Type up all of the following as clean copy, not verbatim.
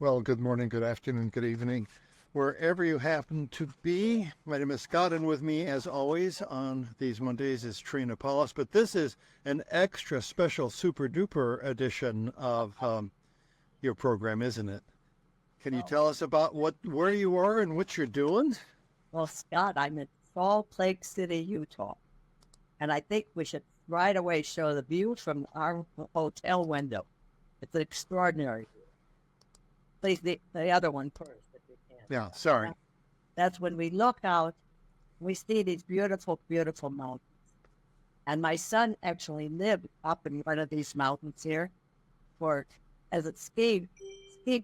Well, good morning, good afternoon, good evening, wherever you happen to be. My name is Scott, and with me, as always, on these Mondays is Trina Paulus. But this is an extra special super duper edition of your program, isn't it? Can you tell us about where you are and what you're doing? Well, Scott, I'm in Salt Lake City, Utah, and I think we should right away show the view from our hotel window. It's extraordinary. Please, the other one first, if you can. Yeah, sorry. That's when we look out, we see these beautiful, beautiful mountains. And my son actually lived up in one of these mountains here as a ski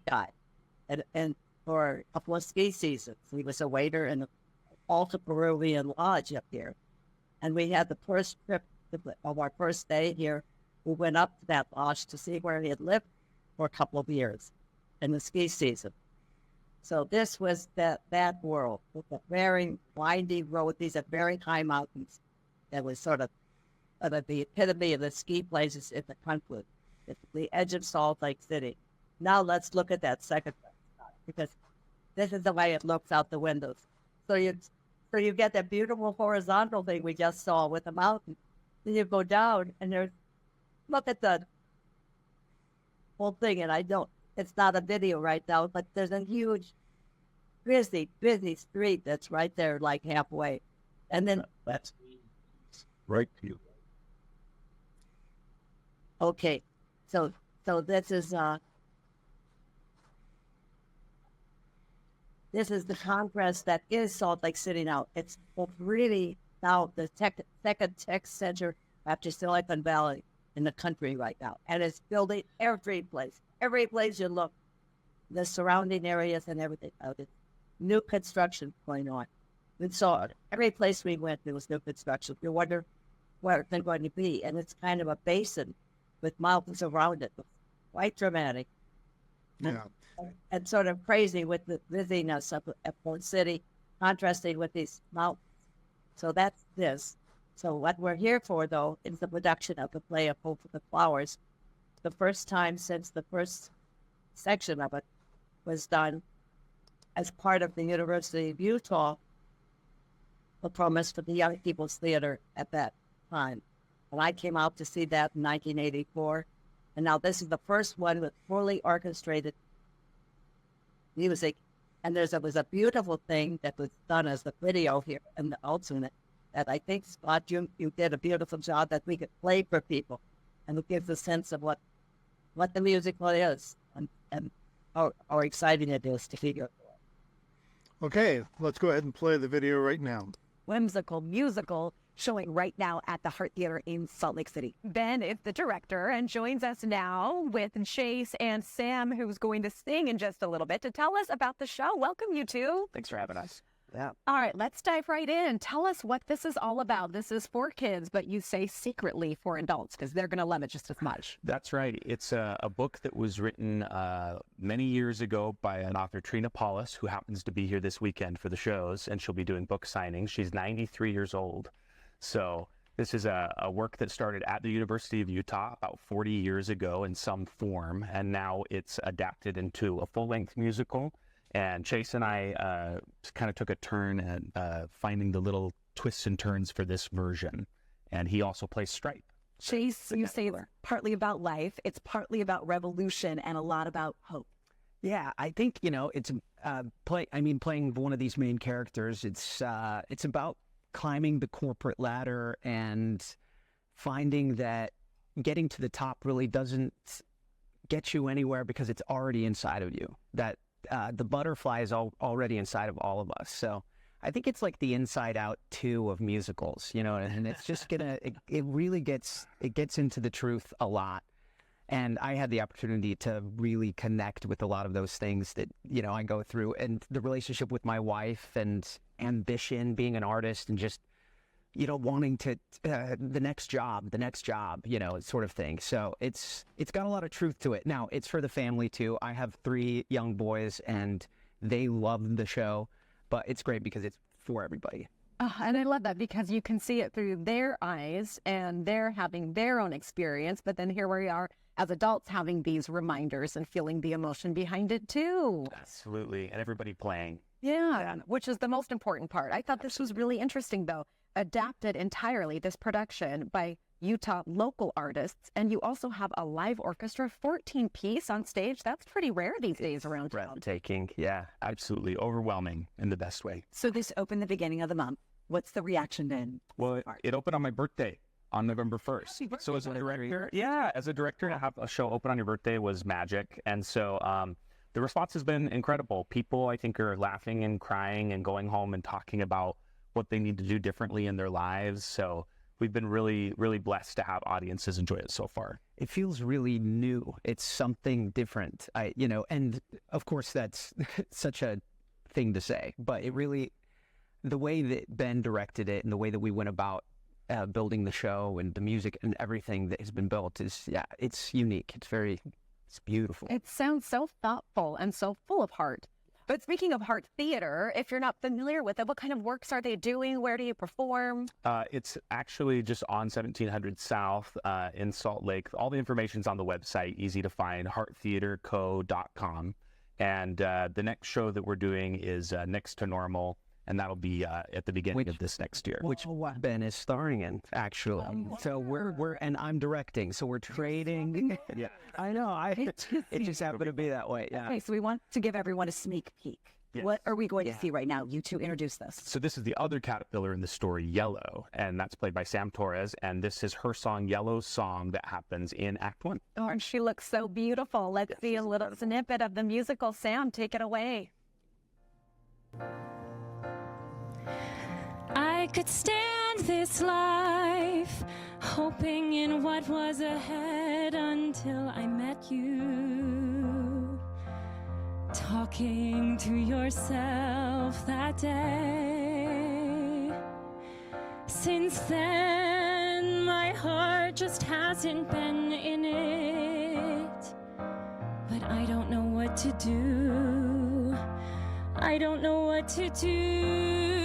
guide, and for a couple of ski seasons. He was a waiter in the Alta Peruvian Lodge up here. And we had the first trip of our first day here. We went up to that lodge to see where he had lived for a couple of years in the ski season. So this was that world with a very windy road. These are very high mountains. That was sort of the epitome of the ski places in the country. It's the edge of Salt Lake City. Now let's look at that second one, because this is the way it looks out the windows. So you get that beautiful horizontal thing we just saw with the mountain. Then you go down and look at the whole thing, and it's not a video right now, but there's a huge, busy street that's right there, like halfway. And then that's right to you. Okay, so this is the contrast that is Salt Lake City now. It's really now the second tech center after Silicon Valley in the country right now, and it's building every place you look, the surrounding areas and everything. New construction going on. And so every place we went, there was new construction. You wonder where they're going to be, and it's kind of a basin with mountains around it. Quite dramatic. Yeah. And sort of crazy with the busyness of Port City, contrasting with these mountains. So that's this. So what we're here for, though, is the production of the play of Hope for the Flowers. The first time since the first section of it was done as part of the University of Utah, the promise for the Young People's Theater at that time. And I came out to see that in 1984. And now this is the first one with fully orchestrated music. And there was a beautiful thing that was done as the video here and the ultimate that I think, Scott, you did a beautiful job that we could play for people. And it gives a sense of what the musical is and how exciting it is to figure. Okay, let's go ahead and play the video right now. Whimsical musical showing right now at the Hart Theatre in Salt Lake City. Ben is the director and joins us now with Chase and Sam, who's going to sing in just a little bit to tell us about the show. Welcome, you two. Thanks for having us. Yeah. All right, let's dive right in. Tell us what this is all about. This is for kids, but you say secretly for adults because they're going to love it just as much. That's right. It's a book that was written many years ago by an author, Trina Paulus, who happens to be here this weekend for the shows, and she'll be doing book signings. She's 93 years old. So this is a work that started at the University of Utah about 40 years ago in some form, and now it's adapted into a full-length musical. And Chase and I kind of took a turn at finding the little twists and turns for this version. And he also plays Stripe. Chase, you say it's partly about life. It's partly about revolution and a lot about hope. Yeah, I think, it's playing one of these main characters. It's about climbing the corporate ladder and finding that getting to the top really doesn't get you anywhere because it's already inside of you. That the butterfly is already inside of all of us. So I think it's like the Inside Out 2 of musicals, and it's just it really gets into the truth a lot. And I had the opportunity to really connect with a lot of those things that, I go through, and the relationship with my wife and ambition, being an artist, and just, wanting to, the next job, sort of thing. So it's got a lot of truth to it. Now, it's for the family too. I have 3 young boys and they love the show, but it's great because it's for everybody. Oh, and I love that because you can see it through their eyes and they're having their own experience. But then here we are as adults having these reminders and feeling the emotion behind it too. Absolutely. And everybody playing. Yeah, which is the most important part. I thought this was really interesting, though. Adapted entirely, this production by Utah local artists, and you also have a live orchestra, 14-piece on stage. That's pretty rare these days around town. Breathtaking. Yeah. Absolutely overwhelming in the best way. So this opened the beginning of the month. What's the reaction then? Well, it opened on my birthday on November 1st. So as a director, to have a show open on your birthday was magic. And so the response has been incredible. People, I think, are laughing and crying and going home and talking about what they need to do differently in their lives. So we've been really, really blessed to have audiences enjoy it so far. It feels really new. It's something different. And of course that's such a thing to say, but it really, the way that Ben directed it and the way that we went about building the show and the music and everything that has been built is, it's unique. It's beautiful. It sounds so thoughtful and so full of heart. But speaking of Hart Theatre, if you're not familiar with it, what kind of works are they doing? Where do you perform? It's actually just on 1700 South in Salt Lake. All the information's on the website, easy to find, harttheatreco.com. And the next show that we're doing is Next to Normal, and that'll be at the beginning of this next year. Which Ben is starring in, actually. So and I'm directing, so we're trading. Yeah, I know. It just happened to be that way. Yeah. Okay, so we want to give everyone a sneak peek. Yes. What are we going to see right now? You two introduce this. So this is the other caterpillar in the story, Yellow, and that's played by Sam Torres. And this is her song, Yellow's song, that happens in Act 1. Oh, and she looks so beautiful. Let's see a little snippet of the musical. Sam, take it away. I could stand this life, hoping in what was ahead until I met you. Talking to yourself that day. Since then, my heart just hasn't been in it. But I don't know what to do. I don't know what to do.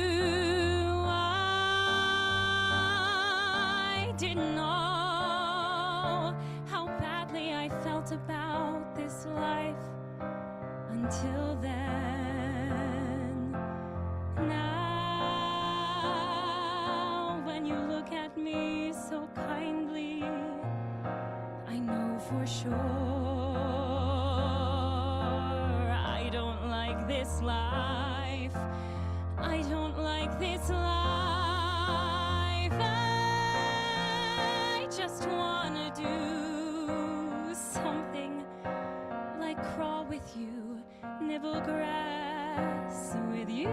Didn't know how badly I felt about this life until then. Now, when you look at me so kindly, I know for sure I don't like this life. I don't like this life. Just wanna do something like crawl with you, nibble grass with you.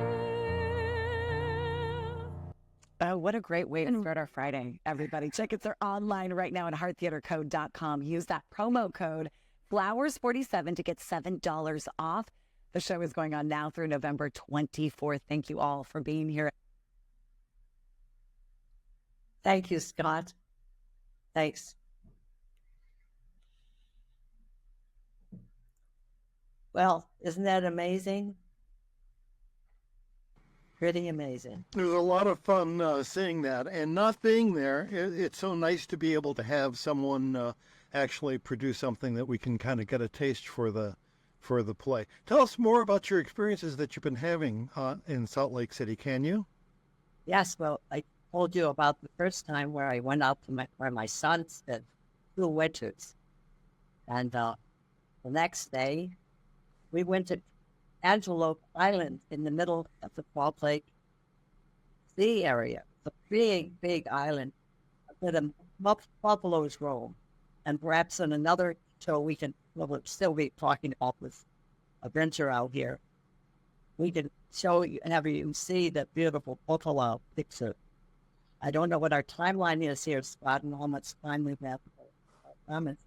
Oh, what a great way to start our Friday, everybody. Tickets are online right now at harttheatrecode.com. Use that promo code FLOWERS47 to get $7 off. The show is going on now through November 24th. Thank you all for being here. Thank you, Scott. Thanks. Well, isn't that amazing? Pretty amazing. It was a lot of fun seeing that, and not being there. It's so nice to be able to have someone actually produce something that we can kind of get a taste for the play. Tell us more about your experiences that you've been having in Salt Lake City, can you? Yes, well, I told you about the first time where I went out to where my son spent 2 winters. And the next day, we went to Antelope Island in the middle of the Salt Lake Sea area. It's a big, big island where the buffaloes roam. And perhaps in another show we'll still be talking about this adventure out here. We can show you and have you see the beautiful buffalo picture. I don't know what our timeline is here, Scott, and how much time we've had for comments.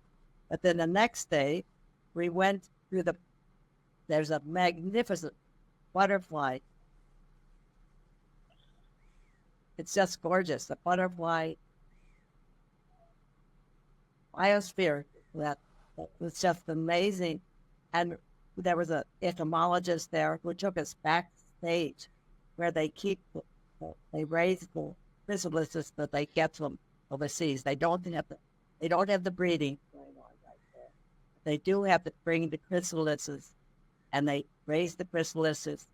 But then the next day, we went through there's a magnificent butterfly. It's just gorgeous. The butterfly biosphere that was just amazing. And there was an entomologist there who took us backstage where they raise the chrysalises that they get from overseas. They don't have the breeding going on right they do have to bring the chrysalises, and they raise the chrysalises,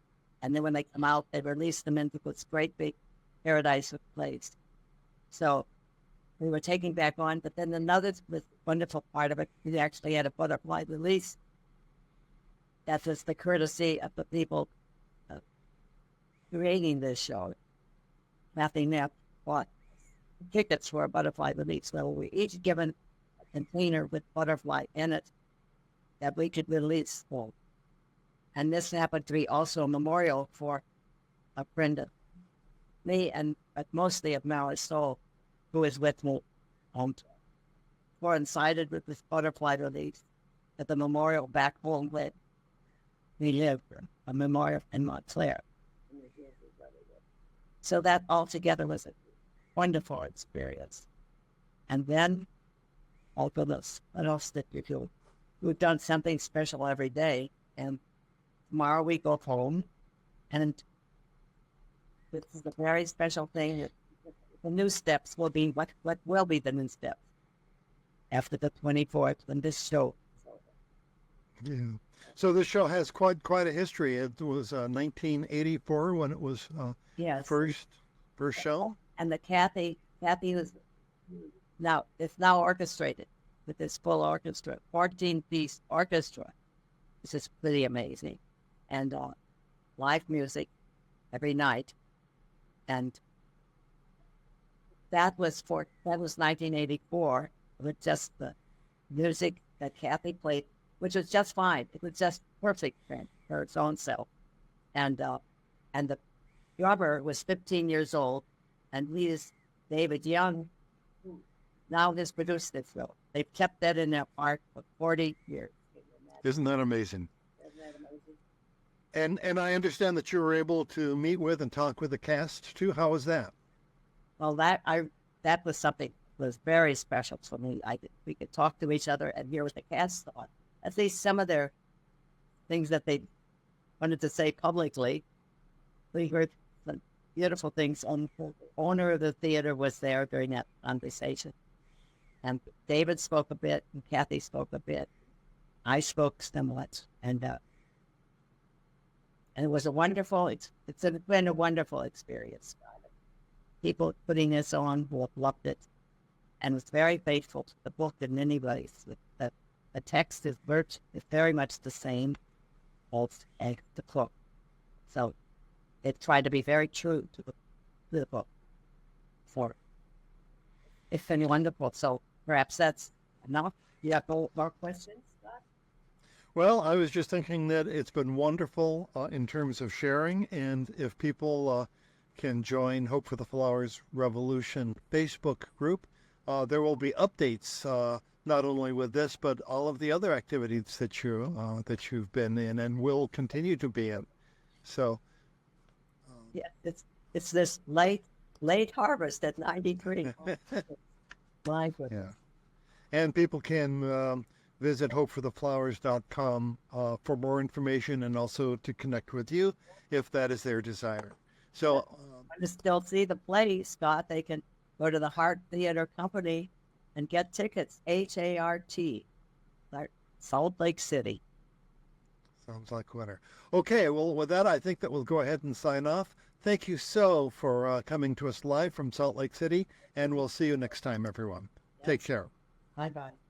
and then when they come out, they release them into this great big paradise of place. So we were taking back on, but then another wonderful part of it, we actually had a butterfly release. That was the courtesy of the people creating this show. Nothing that bought tickets for a butterfly release. So we each given a container with butterfly in it that we could release. And this happened to be also a memorial for a friend of me, and but mostly of Marisol, who is with me, coincided with this butterfly release at the memorial back home where we live, a memorial in Montclair. So that altogether was a wonderful experience. And then, all for this, what else did we do? We've done something special every day, and tomorrow we go home, and this is a very special thing. The new steps will be what will be the new steps after the 24th when this show. Yeah. So this show has quite a history. It was 1984 when it was Yes. first show. And the Kathy was now, it's now orchestrated with this full orchestra, 14-piece orchestra. This is pretty amazing. And live music every night. And that was 1984 with just the music that Kathy played, which was just fine. It was just perfect for its own self. And the drummer was 15 years old, and he is David Young, who now has produced this film. They've kept that in their park for 40 years. Isn't that amazing? And I understand that you were able to meet with and talk with the cast too. How was that? Well, that was something that was very special for me. We could talk to each other and hear what the cast thought. At least some of their things that they wanted to say publicly. We heard some beautiful things. And the owner of the theater was there during that conversation. And David spoke a bit, and Kathy spoke a bit. I spoke somewhat, and it was a wonderful. It's been a wonderful experience. People putting this on who have loved it, and was very faithful to the book in many ways. The text is very much the same as the book, so it tried to be very true to the book. It's been wonderful. So perhaps that's enough. You have more questions, Scott? Well, I was just thinking that it's been wonderful in terms of sharing, and if people can join Hope for the Flowers Revolution Facebook group, there will be updates not only with this but all of the other activities that you've been in and will continue to be in. So, Yeah, it's this late harvest at 93. My goodness. yeah, and people can visit hopefortheflowers.com for more information and also to connect with you if that is their desire. So, To still see the play, Scott, they can go to the Hart Theatre Company and get tickets. HART, Salt Lake City. sounds like winter. Okay, well, with that, I think that we'll go ahead and sign off. Thank you so for coming to us live from Salt Lake City, and we'll see you next time, everyone. Take care. Bye-bye.